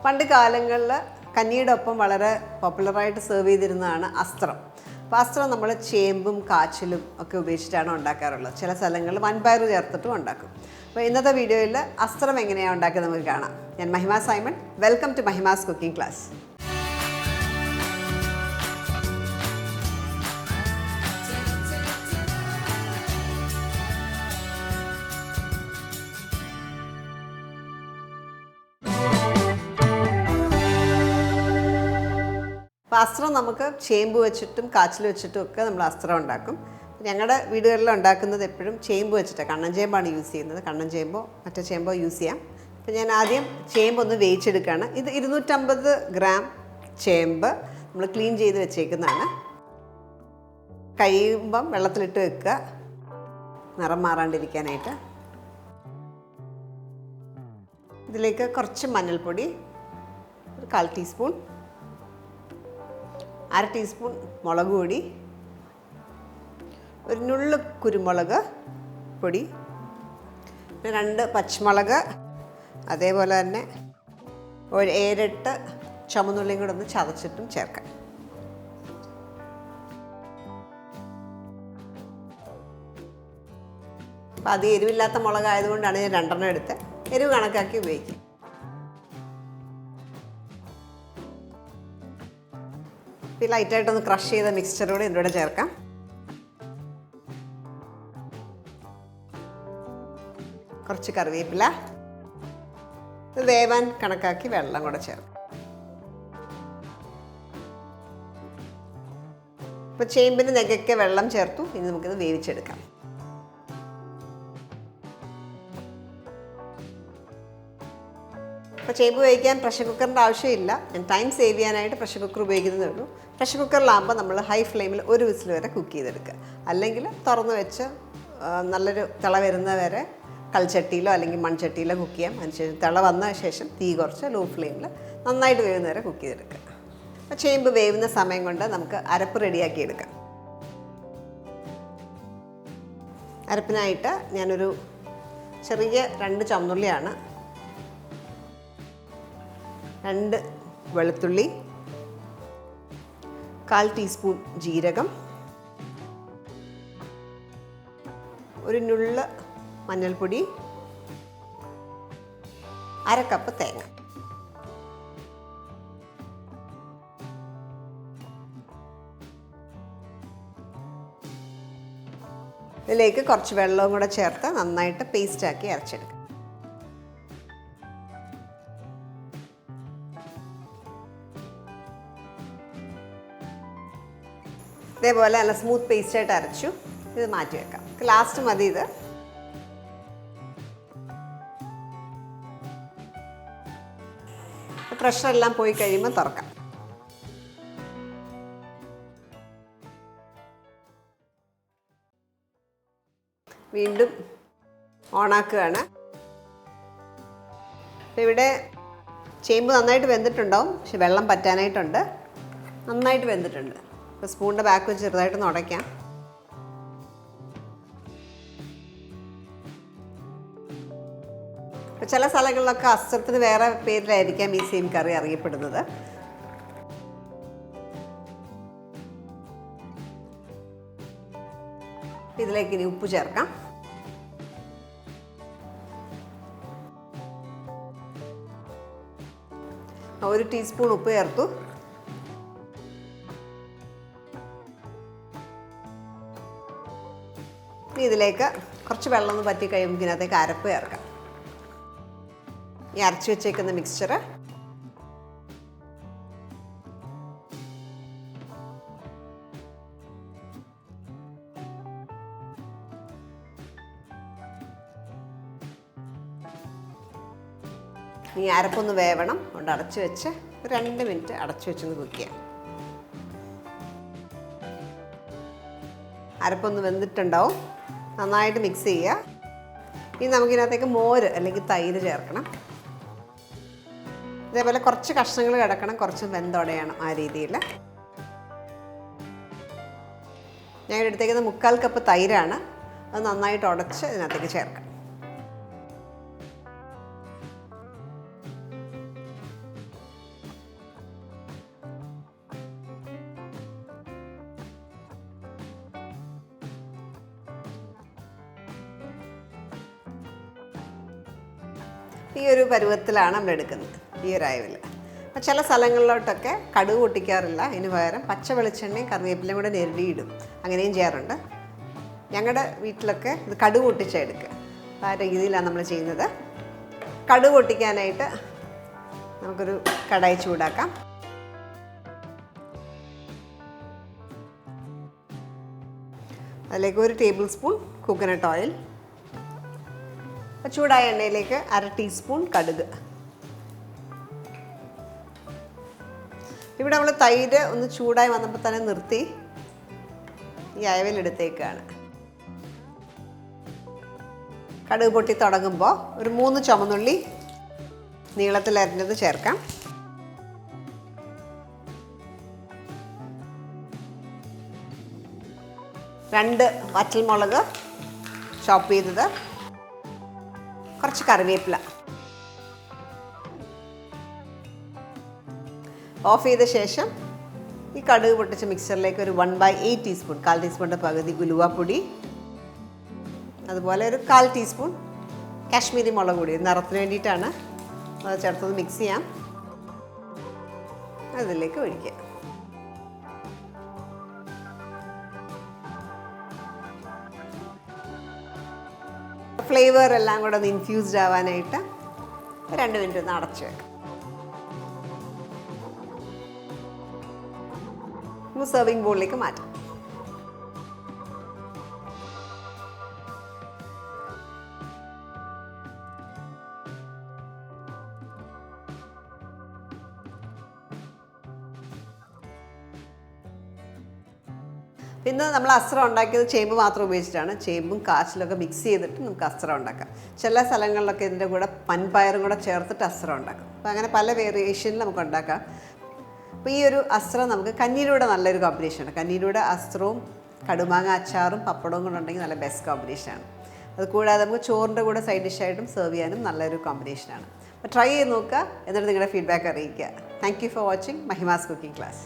പണ്ട് കാലങ്ങളിൽ കഞ്ഞിയുടെ ഒപ്പം വളരെ പോപ്പുലറായിട്ട് സെർവ് ചെയ്തിരുന്നതാണ് അസ്ത്രം. അപ്പോൾ അസ്ത്രം നമ്മൾ ചേമ്പും കാച്ചിലും ഒക്കെ ഉപയോഗിച്ചിട്ടാണ് ഉണ്ടാക്കാറുള്ളത്. ചില സ്ഥലങ്ങളിൽ വൻപയർ ചേർത്തിട്ടും ഉണ്ടാക്കും. അപ്പോൾ ഇന്നത്തെ വീഡിയോയിൽ അസ്ത്രം എങ്ങനെയാണ് ഉണ്ടാക്കിയത് നമുക്ക് കാണാം. ഞാൻ Mahima Simon. Welcome to Mahima's cooking class. അപ്പോൾ അസ്ത്രം നമുക്ക് ചേമ്പ് വെച്ചിട്ടും കാച്ചിൽ വെച്ചിട്ടും ഒക്കെ നമ്മൾ അസ്ത്രം ഉണ്ടാക്കും. ഞങ്ങളുടെ വീടുകളിൽ ഉണ്ടാക്കുന്നത് എപ്പോഴും ചേമ്പ് വെച്ചിട്ടാണ്. കണ്ണൻ ചേമ്പാണ് യൂസ് ചെയ്യുന്നത്. കണ്ണൻ ചേമ്പോ മറ്റേ ചേമ്പോ യൂസ് ചെയ്യാം. അപ്പോൾ ഞാൻ ആദ്യം ചേമ്പൊന്ന് വേവിച്ചെടുക്കുകയാണ്. ഇത് 250 ഗ്രാം ചേമ്പ് നമ്മൾ ക്ലീൻ ചെയ്ത് വെച്ചേക്കുന്നതാണ്. കഴിയുമ്പം വെള്ളത്തിലിട്ട് വെക്കുക, നിറം മാറാണ്ടിരിക്കാനായിട്ട്. ഇതിലേക്ക് കുറച്ച് മഞ്ഞൾപ്പൊടി, ഒരു 1/4 ടീസ്പൂൺ, 1/2 ടീസ്പൂൺ മുളക് പൊടി, ഒരു നുള്ളു കുരുമുളക് പൊടി, 2 പച്ചമുളക്, അതേപോലെ തന്നെ ഒരു 7-8 ചുമന്നുള്ളിയും കൂടെ ഒന്ന് ചതച്ചിട്ടും ചേർക്കാം. അപ്പോൾ അത് എരിവില്ലാത്ത മുളകായതുകൊണ്ടാണ് ഞാൻ 2 എടുത്ത് എരിവ് കണക്കാക്കി ഉപയോഗിക്കുക. ഈ ലൈറ്റായിട്ടൊന്ന് ക്രഷ് ചെയ്ത മിക്സ്ചറോടെ ഇതിൻ്റെ കൂടെ ചേർക്കാം. കുറച്ച് കറിവേപ്പില, ഇത് വേവാൻ കണക്കാക്കി വെള്ളം കൂടെ ചേർക്കാം. ഇപ്പോൾ ചേമ്പിന് നെകയ്ക്ക് വെള്ളം ചേർത്തു. ഇനി നമുക്കിത് വേവിച്ചെടുക്കാം. അപ്പോൾ ചേമ്പ് വേവിക്കാൻ പ്രഷർ കുക്കറിൻ്റെ ആവശ്യമില്ല. ഞാൻ ടൈം സേവ് ചെയ്യാനായിട്ട് പ്രഷർ കുക്കർ ഉപയോഗിക്കുന്നതേ ഉള്ളൂ. പ്രഷർ കുക്കറിലാകുമ്പോൾ നമ്മൾ ഹൈ ഫ്ലെയിമിൽ 1 വിസിൽ വരെ കുക്ക് ചെയ്തെടുക്കുക. അല്ലെങ്കിൽ തുറന്ന് വെച്ച് നല്ലൊരു തിള വരുന്നവരെ കൽച്ചട്ടിയിലോ അല്ലെങ്കിൽ മൺചട്ടിയിലോ കുക്ക് ചെയ്യാം. അതിനുശേഷം തിള വന്ന ശേഷം തീ കുറച്ച് ലോ ഫ്ലെയിമിൽ നന്നായിട്ട് വേവുന്നവരെ കുക്ക് ചെയ്തെടുക്കുക. അപ്പോൾ ചേമ്പ് വേവുന്ന സമയം കൊണ്ട് നമുക്ക് അരപ്പ് റെഡിയാക്കി എടുക്കാം. അരപ്പിനായിട്ട് ഞാനൊരു ചെറിയ 2 ചുവന്നുള്ളിയാണ്, 2 വെളുത്തുള്ളി, 1/4 ടീസ്പൂൺ ജീരകം, ഒരു നുള്ള് മഞ്ഞൾപ്പൊടി, 1/2 കപ്പ് തേങ്ങ. ഇതിലേക്ക് കുറച്ച് വെള്ളവും കൂടെ ചേർത്ത് നന്നായിട്ട് പേസ്റ്റാക്കി അരച്ചെടുക്കുക. ഇതേപോലെ നല്ല സ്മൂത്ത് പേസ്റ്റായിട്ട് അരച്ചു. ഇത് മാറ്റി വെക്കാം. ലാസ്റ്റ് മതി ഇത്. പ്രഷറെല്ലാം പോയി കഴിയുമ്പോൾ തുറക്കാം. വീണ്ടും ഓണാക്കുകയാണ്. ഇവിടെ ചേമ്പ് നന്നായിട്ട് വെന്തിട്ടുണ്ടാവും, പക്ഷെ വെള്ളം പറ്റാനായിട്ടുണ്ട്. നന്നായിട്ട് വെന്തിട്ടുണ്ട്. ഇപ്പോൾ സ്പൂണിൻ്റെ ബാക്ക് വെച്ച് ചെറുതായിട്ടൊന്ന് ഉടയ്ക്കാം. ഇപ്പോൾ ചില സ്ഥലങ്ങളിലൊക്കെ അസ്ത്രത്തിന് വേറെ പേരിലായിരിക്കാം ഈ സെയിം കറി അറിയപ്പെടുന്നത്. ഇതിലേക്ക് ഇനി ഉപ്പ് ചേർക്കാം. ഒരു ടീസ്പൂൺ ഉപ്പ് ചേർത്തു. ഇതിലേക്ക് കുറച്ച് വെള്ളം ഒന്ന് പറ്റി കഴിയുമ്പോൾ ഇതിനകത്തേക്ക് അരപ്പ് ചേർക്കാം. ഈ അരച്ച് വെച്ചേക്കുന്ന മിക്സ്ചർ ഈ അരപ്പൊന്ന് വേവണം. അതുകൊണ്ട് അടച്ച് വെച്ച് 2 മിനിറ്റ് അടച്ച് വെച്ചൊന്ന് കുക്ക് ചെയ്യാം. അരപ്പൊന്ന് വെന്തിട്ടുണ്ടാവും. നന്നായിട്ട് മിക്സ് ചെയ്യുക. ഇനി നമുക്കിതിനകത്തേക്ക് മോര് അല്ലെങ്കിൽ തൈര് ചേർക്കണം. ഇതേപോലെ കുറച്ച് കഷ്ണങ്ങൾ കിടക്കണം, കുറച്ച് വെന്തുടയണം. ആ രീതിയിൽ ഞാൻ എടുത്തേക്കുന്നത് 3/4 കപ്പ് തൈരാണ്. അത് നന്നായിട്ട് ഉടച്ച് ഇതിനകത്തേക്ക് ചേർക്കാം. ഈ ഒരു പരുവത്തിലാണ് നമ്മൾ എടുക്കുന്നത്, ഈ ഒരു അയവിൽ. അപ്പോൾ ചില സ്ഥലങ്ങളിലോട്ടൊക്കെ കടുക് പൊട്ടിക്കാറില്ല, അതിന് പകരം പച്ച വെളിച്ചെണ്ണയും കറിവേപ്പിലയും കൂടെ ഞെരടിയിടും, അങ്ങനെയും ചെയ്യാറുണ്ട്. ഞങ്ങളുടെ വീട്ടിലൊക്കെ ഇത് കടുക് പൊട്ടിച്ചാണ് എടുക്കുക. അപ്പോൾ ആ രീതിയിലാണ് നമ്മൾ ചെയ്യുന്നത്. കടുക് പൊട്ടിക്കാനായിട്ട് നമുക്കൊരു കടായി ചൂടാക്കാം. അതിലേക്ക് 1 ടേബിൾ സ്പൂൺ കോക്കനട്ട് ഓയിൽ. ചൂടായ എണ്ണയിലേക്ക് 1/2 ടീസ്പൂൺ കടുക്. ഇവിടെ നമ്മൾ തൈര് ഒന്ന് ചൂടായി വന്നപ്പോൾ തന്നെ നിർത്തി ഈ അയവിലെടുത്തേക്കാണ്. കടുക് പൊട്ടി തുടങ്ങുമ്പോൾ ഒരു 3 ചുവന്നുള്ളി നീളത്തിലരിഞ്ഞത് ചേർക്കാം. 2 വറ്റൽമുളക് ചോപ്പ് ചെയ്തത്, കുറച്ച് കറിവേപ്പില. ഓഫ് ചെയ്ത ശേഷം ഈ കടുക് പൊട്ടിച്ച മിക്സറിലേക്ക് ഒരു 1/8 ടീസ്പൂൺ, 1/4 ടീസ്പൂണിൻ്റെ പകുതി ഉലുവാപ്പൊടി, അതുപോലെ ഒരു 1/4 ടീസ്പൂൺ കാശ്മീരി മുളക് പൊടി, നിറത്തിന് വേണ്ടിയിട്ടാണ്. അത് ചേർത്തത് മിക്സ് ചെയ്യാം. അതിലേക്ക് ഒഴിക്കുക. ഫ്ലേവർ എല്ലാം കൂടെ ഒന്ന് ഇൻഫ്യൂസ്ഡ് ആവാനായിട്ട് 2 മിനിറ്റ് ഒന്ന് അടച്ചു വെക്കാം. സെർവിങ് ബോളിലേക്ക് മാറ്റാം. പിന്നെ നമ്മൾ അസ്രം ഉണ്ടാക്കിയത് ചേമ്പ് മാത്രം ഉപയോഗിച്ചിട്ടാണ്. ചേമ്പും കാച്ചിലൊക്കെ മിക്സ് ചെയ്തിട്ട് നമുക്ക് അസ്രം ഉണ്ടാക്കാം. ചില സ്ഥലങ്ങളിലൊക്കെ ഇതിൻ്റെ കൂടെ പൻപയറും കൂടെ ചേർത്തിട്ട് അസ്രം ഉണ്ടാക്കും. അപ്പോൾ അങ്ങനെ പല വേരിയേഷനിൽ നമുക്ക് ഉണ്ടാക്കാം. അപ്പോൾ ഈ ഒരു അസ്രം നമുക്ക് കഞ്ഞിയിലൂടെ നല്ലൊരു കോമ്പിനേഷനാണ്. കഞ്ഞിയിലൂടെ അസ്രവും കടുമാങ്ങ അച്ചാറും പപ്പടവും കൂടെ ഉണ്ടെങ്കിൽ നല്ല ബെസ്റ്റ് കോമ്പിനേഷനാണ്. അത് കൂടാതെ നമുക്ക് ചോറിൻ്റെ കൂടെ സൈഡ് ഡിഷായിട്ടും സെർവ് ചെയ്യാനും നല്ലൊരു കോമ്പിനേഷനാണ്. അപ്പോൾ ട്രൈ ചെയ്ത് നോക്കുക, എന്നിട്ട് നിങ്ങളുടെ ഫീഡ്ബാക്ക് അറിയിക്കുക. Thank you for watching Mahima's cooking class.